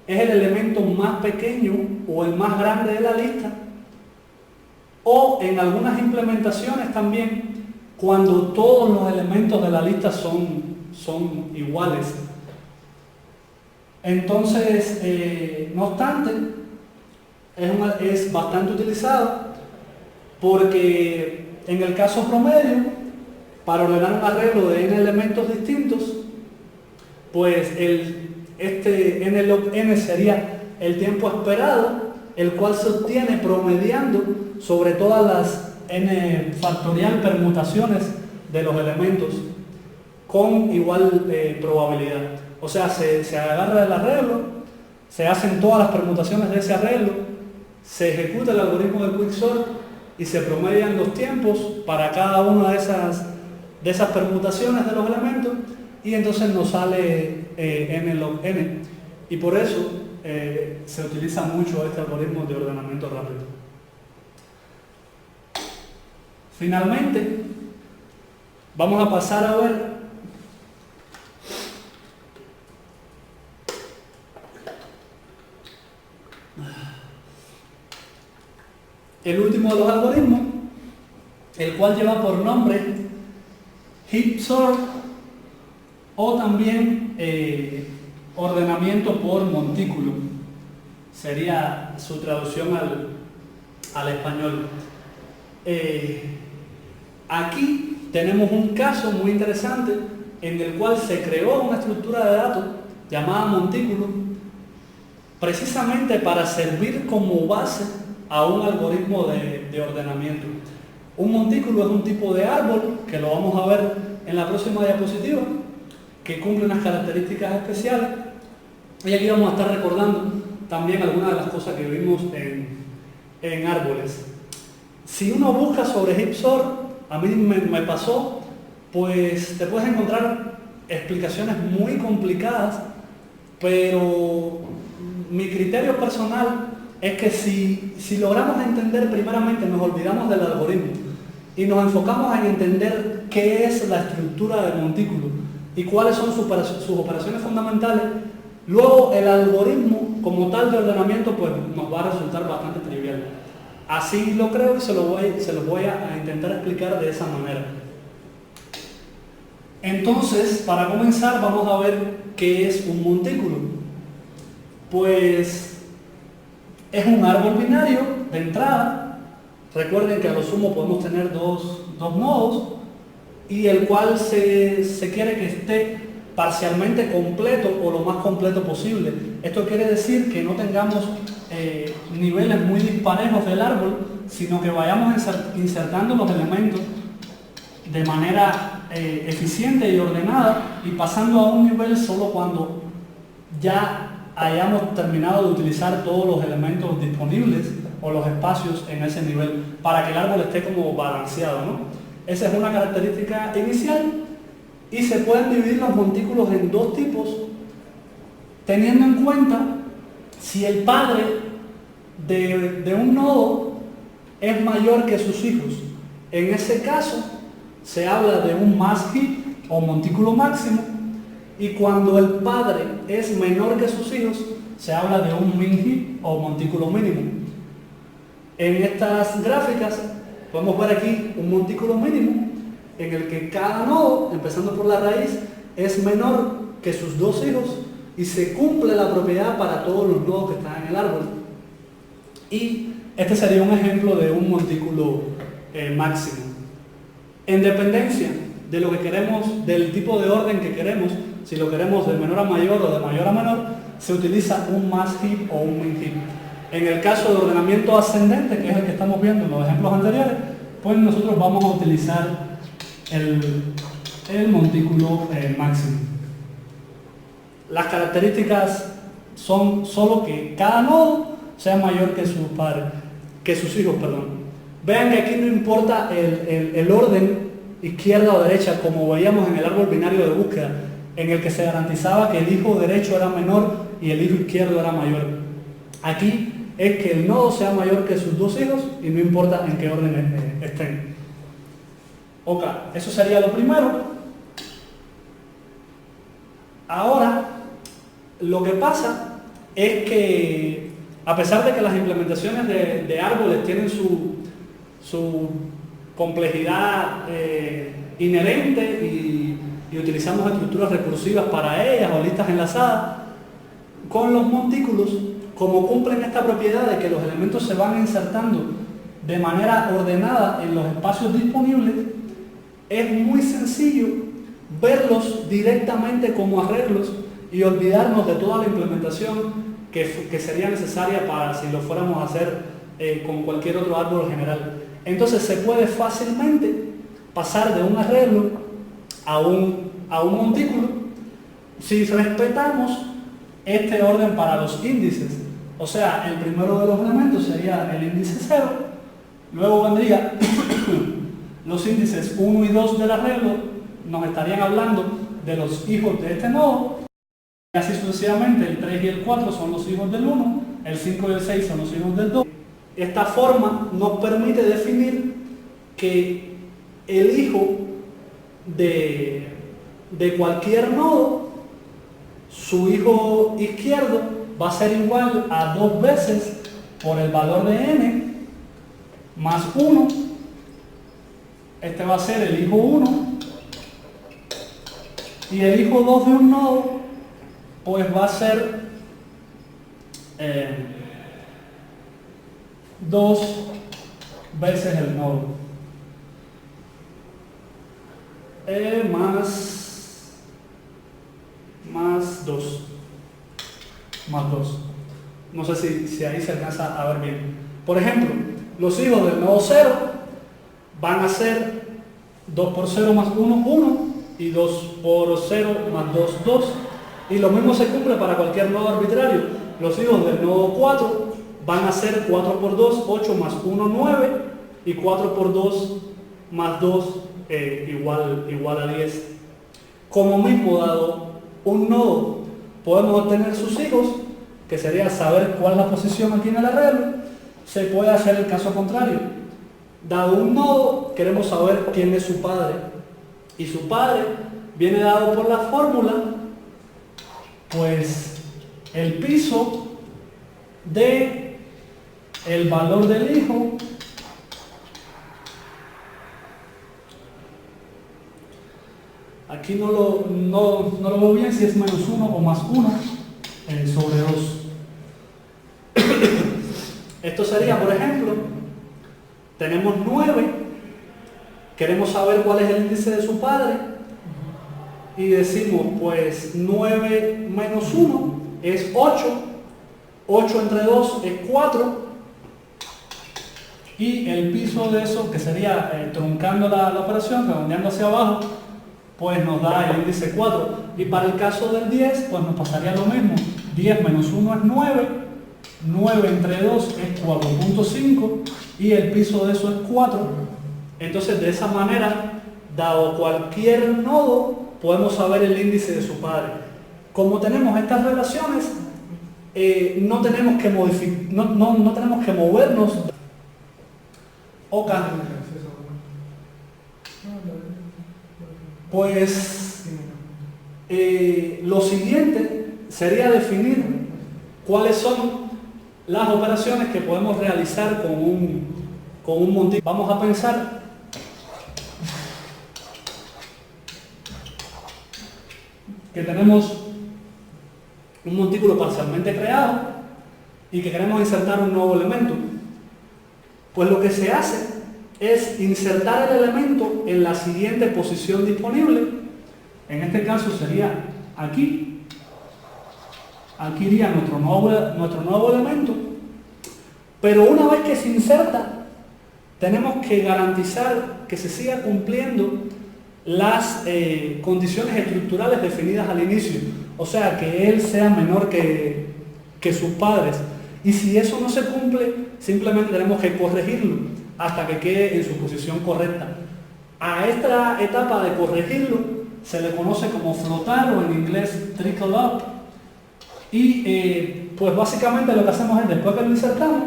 es el elemento más pequeño o el más grande de la lista, o en algunas implementaciones también cuando todos los elementos de la lista son iguales. Entonces, no obstante, es bastante utilizado porque en el caso promedio, para ordenar un arreglo de n elementos distintos, pues este n log n sería el tiempo esperado, el cual se obtiene promediando sobre todas las n factorial permutaciones de los elementos con igual probabilidad. O sea, se agarra el arreglo, se hacen todas las permutaciones de ese arreglo, se ejecuta el algoritmo de Quicksort y se promedian los tiempos para cada una de esas permutaciones de los elementos, y entonces nos sale n log n, y por eso se utiliza mucho este algoritmo de ordenamiento rápido. Finalmente, vamos a pasar a ver el último de los algoritmos, el cual lleva por nombre heap sort, o también ordenamiento por montículo, sería su traducción al español. Aquí tenemos un caso muy interesante en el cual se creó una estructura de datos llamada montículo, precisamente para servir como base a un algoritmo de ordenamiento. Un montículo es un tipo de árbol, que lo vamos a ver en la próxima diapositiva, que cumple unas características especiales, y aquí vamos a estar recordando también algunas de las cosas que vimos en árboles. Si uno busca sobre heap sort, a mí me pasó, pues te puedes encontrar explicaciones muy complicadas, pero mi criterio personal es que si logramos entender primeramente, nos olvidamos del algoritmo y nos enfocamos en entender qué es la estructura del montículo y cuáles son sus operaciones fundamentales, luego el algoritmo como tal de ordenamiento pues nos va a resultar bastante trivial. Así lo creo y se los voy a intentar explicar de esa manera. Entonces, para comenzar, vamos a ver qué es un montículo. Pues es un árbol binario de entrada. Recuerden que a lo sumo podemos tener dos nodos y el cual se quiere que esté parcialmente completo o lo más completo posible. Esto quiere decir que no tengamos niveles muy disparejos del árbol, sino que vayamos insertando los elementos de manera eficiente y ordenada y pasando a un nivel solo cuando ya hayamos terminado de utilizar todos los elementos disponibles o los espacios en ese nivel para que el árbol esté como balanceado, ¿no? Esa es una característica inicial y se pueden dividir los montículos en dos tipos teniendo en cuenta si el padre de un nodo es mayor que sus hijos. En ese caso se habla de un max heap o montículo máximo, y cuando el padre es menor que sus hijos se habla de un min heap o montículo mínimo. En estas gráficas podemos ver aquí un montículo mínimo en el que cada nodo, empezando por la raíz, es menor que sus dos hijos y se cumple la propiedad para todos los nodos que están en el árbol. Y este sería un ejemplo de un montículo máximo. En dependencia de lo que queremos, del tipo de orden que queremos, si lo queremos de menor a mayor o de mayor a menor, se utiliza un max heap o un min heap. En el caso de ordenamiento ascendente, que es el que estamos viendo en los ejemplos anteriores, pues nosotros vamos a utilizar el montículo máximo. Las características son solo que cada nodo sea mayor que sus hijos, perdón. Vean que aquí no importa el orden izquierda o derecha, como veíamos en el árbol binario de búsqueda, en el que se garantizaba que el hijo derecho era menor y el hijo izquierdo era mayor. Aquí es que el nodo sea mayor que sus dos hijos y no importa en qué orden estén. Ok, eso sería lo primero. Ahora, lo que pasa es que a pesar de que las implementaciones de árboles tienen su complejidad inherente y utilizamos estructuras recursivas para ellas o listas enlazadas, con los montículos, como cumplen esta propiedad de que los elementos se van insertando de manera ordenada en los espacios disponibles, es muy sencillo verlos directamente como arreglos y olvidarnos de toda la implementación que sería necesaria para si lo fuéramos a hacer con cualquier otro árbol general. Entonces se puede fácilmente pasar de un arreglo a un montículo si respetamos este orden para los índices. O sea, el primero de los elementos sería el índice 0, luego vendría los índices 1 y 2 del arreglo, nos estarían hablando de los hijos de este nodo, y así sucesivamente el 3 y el 4 son los hijos del 1, el 5 y el 6 son los hijos del 2. Esta forma nos permite definir que el hijo de cualquier nodo, su hijo izquierdo va a ser igual a 2 veces por el valor de n más 1. Este va a ser el hijo 1 y el hijo 2 de un nodo pues va a ser 2 veces el nodo más 2. No sé si ahí se alcanza a ver bien. Por ejemplo, los hijos del nodo 0 van a ser 2 por 0 más 1, 1, y 2 por 0 más 2, 2. Y lo mismo se cumple para cualquier nodo arbitrario. Los hijos del nodo 4 van a ser 4 por 2, 8 más 1, 9, y 4 por 2 más 2 igual a 10. Como mismo dado un nodo, podemos obtener sus hijos que sería saber cuál es la posición aquí en el arreglo, se puede hacer el caso contrario. Dado un nodo, queremos saber quién es su padre. Y su padre viene dado por la fórmula, pues el piso de el valor del hijo aquí no lo veo bien si es menos 1 o más 1 sobre 2. Esto sería, por ejemplo, tenemos 9, queremos saber cuál es el índice de su padre y decimos, pues 9 menos 1 es 8, 8 entre 2 es 4 y el piso de eso, que sería truncando la operación, redondeando hacia abajo, pues nos da el índice 4. Y para el caso del 10, pues nos pasaría lo mismo. 10 menos 1 es 9, 9 entre 2 es 4.5 y el piso de eso es 4. Entonces, de esa manera, dado cualquier nodo, podemos saber el índice de su padre. Como tenemos estas relaciones, no tenemos que no tenemos que movernos. Ok. Pues lo siguiente sería definir cuáles son las operaciones que podemos realizar con un montículo. Vamos a pensar que tenemos un montículo parcialmente creado y que queremos insertar un nuevo elemento. Pues lo que se hace es insertar el elemento en la siguiente posición disponible. En este caso sería aquí. Aquí iría nuestro nuevo elemento. Pero una vez que se inserta, tenemos que garantizar que se siga cumpliendo las condiciones estructurales definidas al inicio. O sea, que él sea menor que sus padres. Y si eso no se cumple, simplemente tenemos que corregirlo hasta que quede en su posición correcta. A esta etapa de corregirlo se le conoce como flotar o en inglés trickle up. Y pues básicamente lo que hacemos es, después que lo insertamos,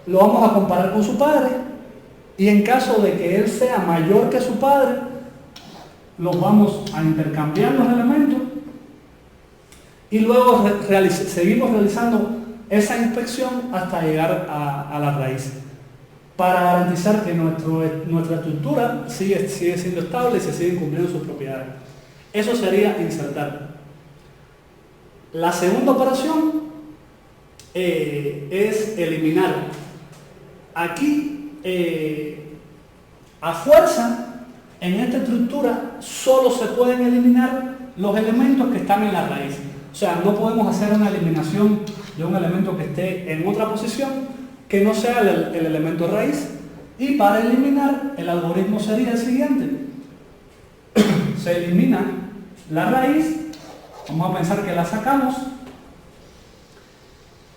lo vamos a comparar con su padre y en caso de que él sea mayor que su padre, los vamos a intercambiar los elementos y luego seguimos realizando esa inspección hasta llegar a la raíz, para garantizar que nuestra estructura sigue siendo estable y se siguen cumpliendo sus propiedades. Eso sería insertar. La segunda operación es eliminar. Aquí, a fuerza, en esta estructura solo se pueden eliminar los elementos que están en la raíz. O sea, no podemos hacer una eliminación de un elemento que esté en otra posición que no sea el elemento raíz. Y para eliminar, el algoritmo sería el siguiente. Se elimina la raíz, vamos a pensar que la sacamos,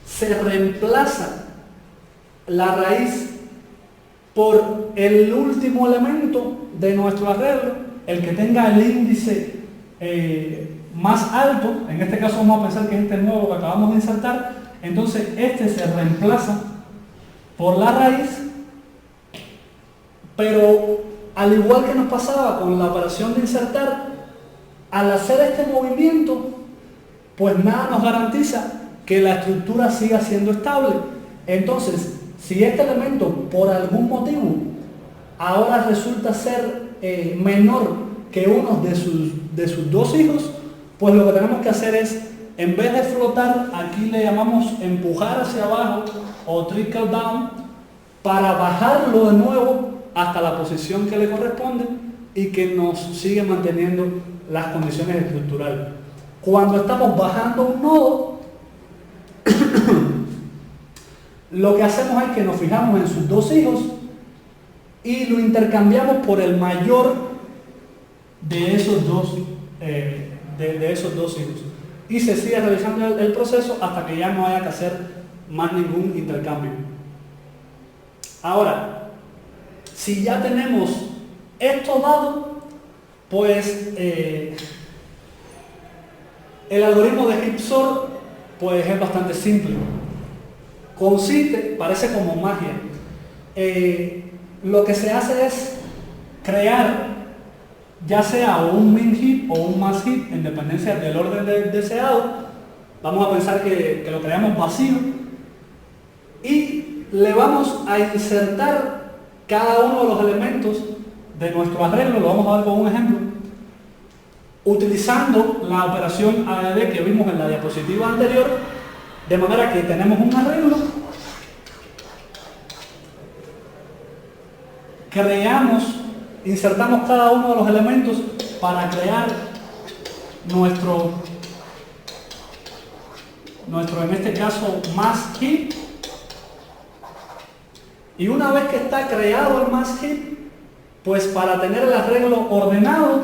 se reemplaza la raíz por el último elemento de nuestro arreglo, el que tenga el índice más alto. En este caso vamos a pensar que es este nuevo que acabamos de insertar. Entonces este se reemplaza por la raíz, pero al igual que nos pasaba con la operación de insertar, al hacer este movimiento, pues nada nos garantiza que la estructura siga siendo estable. Entonces, si este elemento por algún motivo ahora resulta ser menor que uno de sus dos hijos, pues lo que tenemos que hacer es, en vez de flotar, aquí le llamamos empujar hacia abajo o trickle down, para bajarlo de nuevo hasta la posición que le corresponde y que nos sigue manteniendo las condiciones estructurales. Cuando estamos bajando un nodo, lo que hacemos es que nos fijamos en sus dos hijos y lo intercambiamos por el mayor de esos dos hijos. Y se sigue realizando el proceso hasta que ya no haya que hacer más ningún intercambio. Ahora, si ya tenemos esto dado, pues el algoritmo de Heap Sort pues es bastante simple. Consiste, parece como magia. Lo que se hace es crear ya sea un min heap o un max heap en dependencia del orden deseado. Vamos a pensar que lo creamos vacío y le vamos a insertar cada uno de los elementos de nuestro arreglo. Lo vamos a ver con un ejemplo, utilizando la operación ADD que vimos en la diapositiva anterior, de manera que tenemos un arreglo, insertamos cada uno de los elementos para crear nuestro en este caso max heap, y una vez que está creado el max heap, pues para tener el arreglo ordenado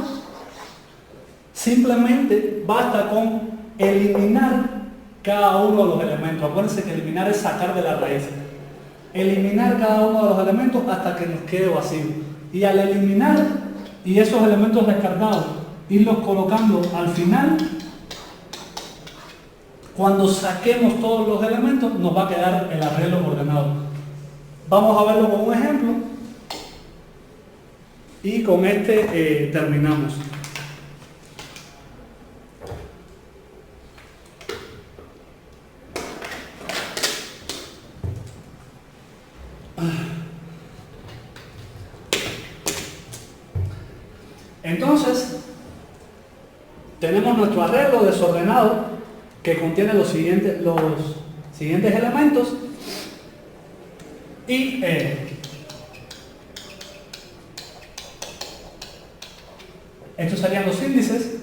simplemente basta con eliminar cada uno de los elementos. Acuérdense que eliminar es sacar de la raíz. Eliminar cada uno de los elementos hasta que nos quede vacío. Y al eliminar y esos elementos descartados, irlos colocando al final, cuando saquemos todos los elementos nos va a quedar el arreglo ordenado. Vamos a verlo con un ejemplo y con este terminamos. Entonces, tenemos nuestro arreglo desordenado que contiene los siguientes elementos y estos serían los índices.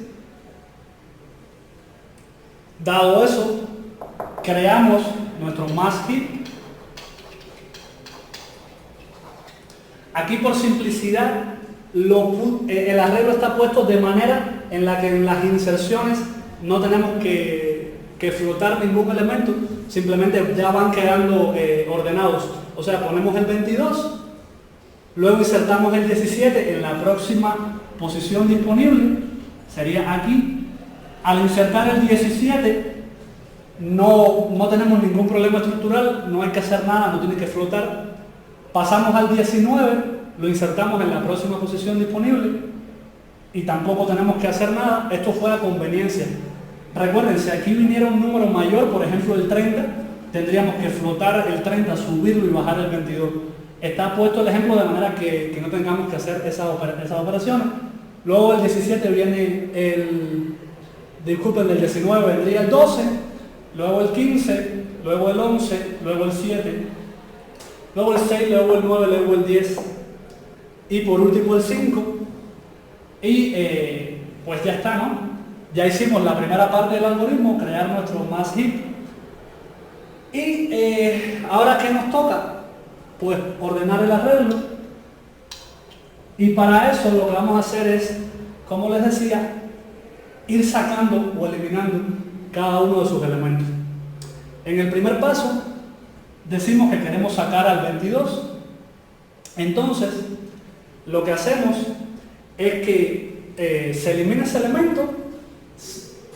Dado eso, creamos nuestro max heap. Aquí, por simplicidad, el arreglo está puesto de manera en la que en las inserciones no tenemos que flotar ningún elemento, simplemente ya van quedando ordenados. O sea, ponemos el 22, luego insertamos el 17 en la próxima posición disponible, sería aquí. Al insertar el 17 no tenemos ningún problema estructural, no hay que hacer nada, no tiene que flotar. Pasamos al 19, lo insertamos en la próxima posición disponible y tampoco tenemos que hacer nada. Esto fue a conveniencia. Recuerden, si aquí viniera un número mayor, por ejemplo el 30, tendríamos que flotar el 30, subirlo y bajar el 22. Está puesto el ejemplo de manera que no tengamos que hacer esas operaciones. Luego el 17 viene del 19 vendría el 12, luego el 15, luego el 11, luego el 7, luego el 6, luego el 9, luego el 10 y por último el 5 y pues ya está, ¿no? Ya hicimos la primera parte del algoritmo, crear nuestro max heap. Y ahora, ¿qué nos toca? Pues ordenar el arreglo. Y para eso lo que vamos a hacer es, como les decía, ir sacando o eliminando cada uno de sus elementos. En el primer paso decimos que queremos sacar al 22. Entonces, lo que hacemos es que se elimina ese elemento.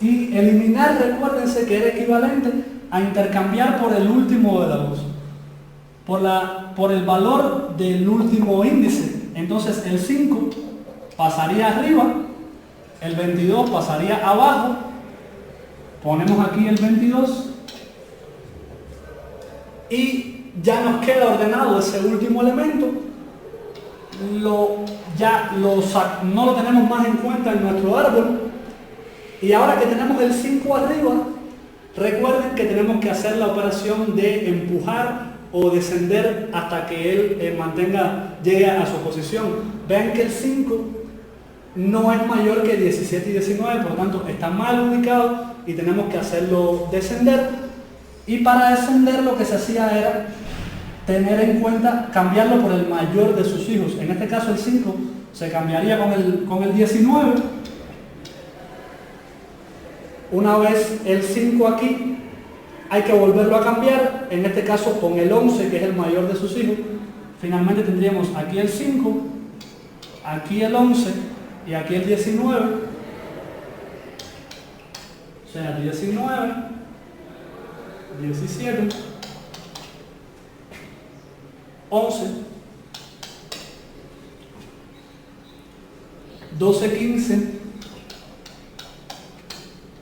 Y eliminar, recuérdense que era equivalente a intercambiar por el último de la luz, por el valor del último índice. Entonces el 5 pasaría arriba, el 22 pasaría abajo, ponemos aquí el 22 y ya nos queda ordenado ese último elemento. No lo tenemos más en cuenta en nuestro árbol. Y ahora que tenemos el 5 arriba, recuerden que tenemos que hacer la operación de empujar o descender hasta que él llegue a su posición. Vean que el 5 no es mayor que 17 y 19, por lo tanto está mal ubicado y tenemos que hacerlo descender. Y para descender lo que se hacía era tener en cuenta, cambiarlo por el mayor de sus hijos. En este caso el 5 se cambiaría con el 19. Una vez el 5 aquí, hay que volverlo a cambiar, en este caso con el 11, que es el mayor de sus hijos. Finalmente tendríamos aquí el 5, aquí el 11 y aquí el 19. O sea, el 19, 17, 11, 12, 15,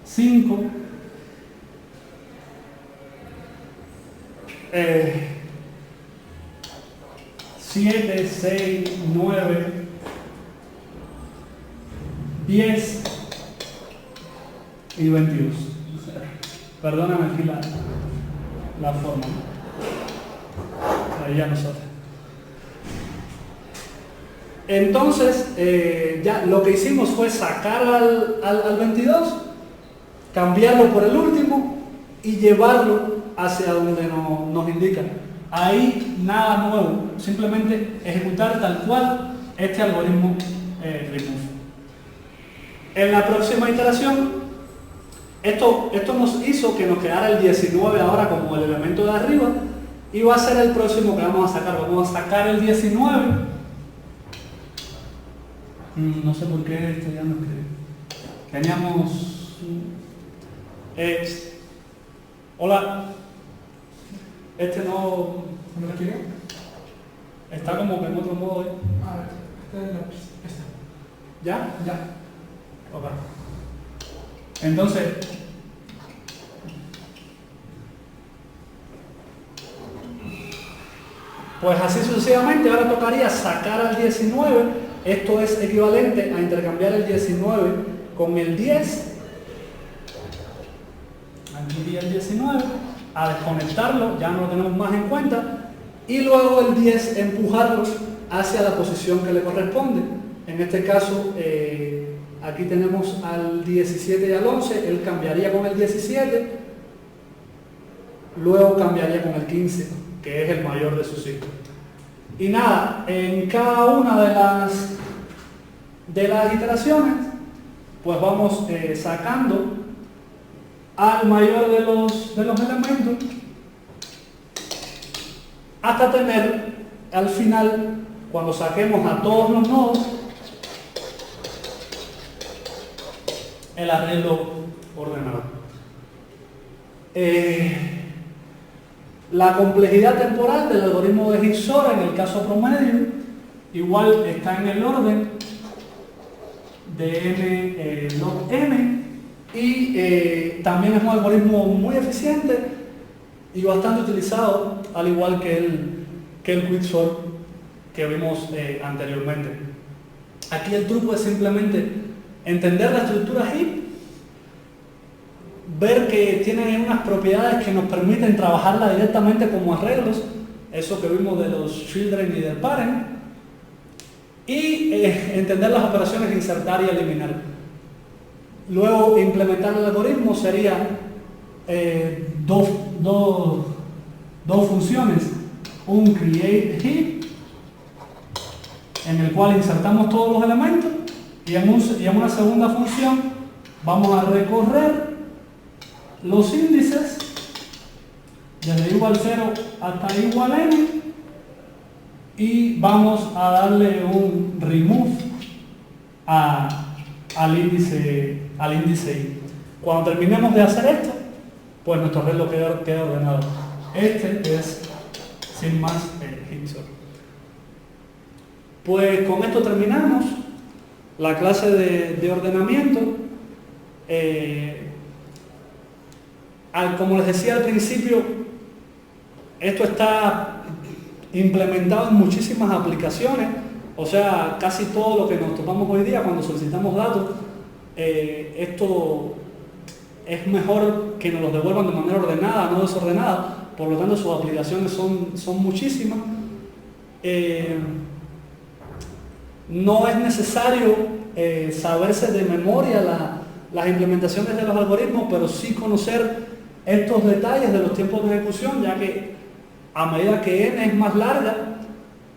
5, 7, 6, 9, 10 y 22. Perdóname aquí la forma. Ahí ya nosotros. Entonces, ya lo que hicimos fue sacar al 22, cambiarlo por el último y llevarlo hacia donde nos indica. Ahí nada nuevo, simplemente ejecutar tal cual este algoritmo remove. En la próxima iteración, esto nos hizo que nos quedara el 19 ahora como el elemento de arriba y va a ser el próximo que vamos a sacar. Vamos a sacar el 19. No sé por qué esto ya no escribe. Teníamos... hola. Este no... ¿No lo quiero? Está como que en otro modo. Ah, este es el lápiz. Este. ¿Ya? Ya. Ok. Entonces... pues así sucesivamente, ahora tocaría sacar al 19, esto es equivalente a intercambiar el 19 con el 10, aquí iría el 19, a desconectarlo, ya no lo tenemos más en cuenta, y luego el 10 empujarlo hacia la posición que le corresponde. En este caso, aquí tenemos al 17 y al 11, él cambiaría con el 17, luego cambiaría con el 15. Que es el mayor de sus hijos. Y nada, en cada una de las iteraciones, pues vamos sacando al mayor de los elementos hasta tener al final, cuando saquemos a todos los nodos, el arreglo ordenado. La complejidad temporal del algoritmo de Heath-Shor en el caso promedio igual está en el orden de n log n y también es un algoritmo muy eficiente y bastante utilizado, al igual que el Quicksort que vimos anteriormente. Aquí el truco es simplemente entender la estructura heap, ver que tiene unas propiedades que nos permiten trabajarla directamente como arreglos, eso que vimos de los children y del parent, y entender las operaciones de insertar y eliminar. Luego implementar el algoritmo sería dos funciones, un create heap en el cual insertamos todos los elementos y en una segunda función vamos a recorrer los índices desde igual 0 hasta igual n y vamos a darle un remove al índice i. Cuando terminemos de hacer esto, pues nuestro arreglo queda ordenado. Este es sin más Heath-Shor. Pues con esto terminamos la clase de ordenamiento. Como les decía al principio, esto está implementado en muchísimas aplicaciones, o sea, casi todo lo que nos topamos hoy día cuando solicitamos datos, esto es mejor que nos los devuelvan de manera ordenada, no desordenada, por lo tanto sus aplicaciones son muchísimas. No es necesario saberse de memoria las implementaciones de los algoritmos, pero sí conocer estos detalles de los tiempos de ejecución, ya que a medida que n es más larga,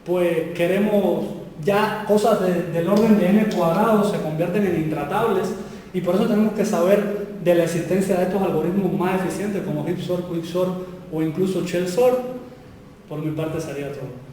pues queremos ya cosas del orden de n cuadrado se convierten en intratables y por eso tenemos que saber de la existencia de estos algoritmos más eficientes como Heath-Shor, Quicksort o incluso Shell Sort. Por mi parte sería todo.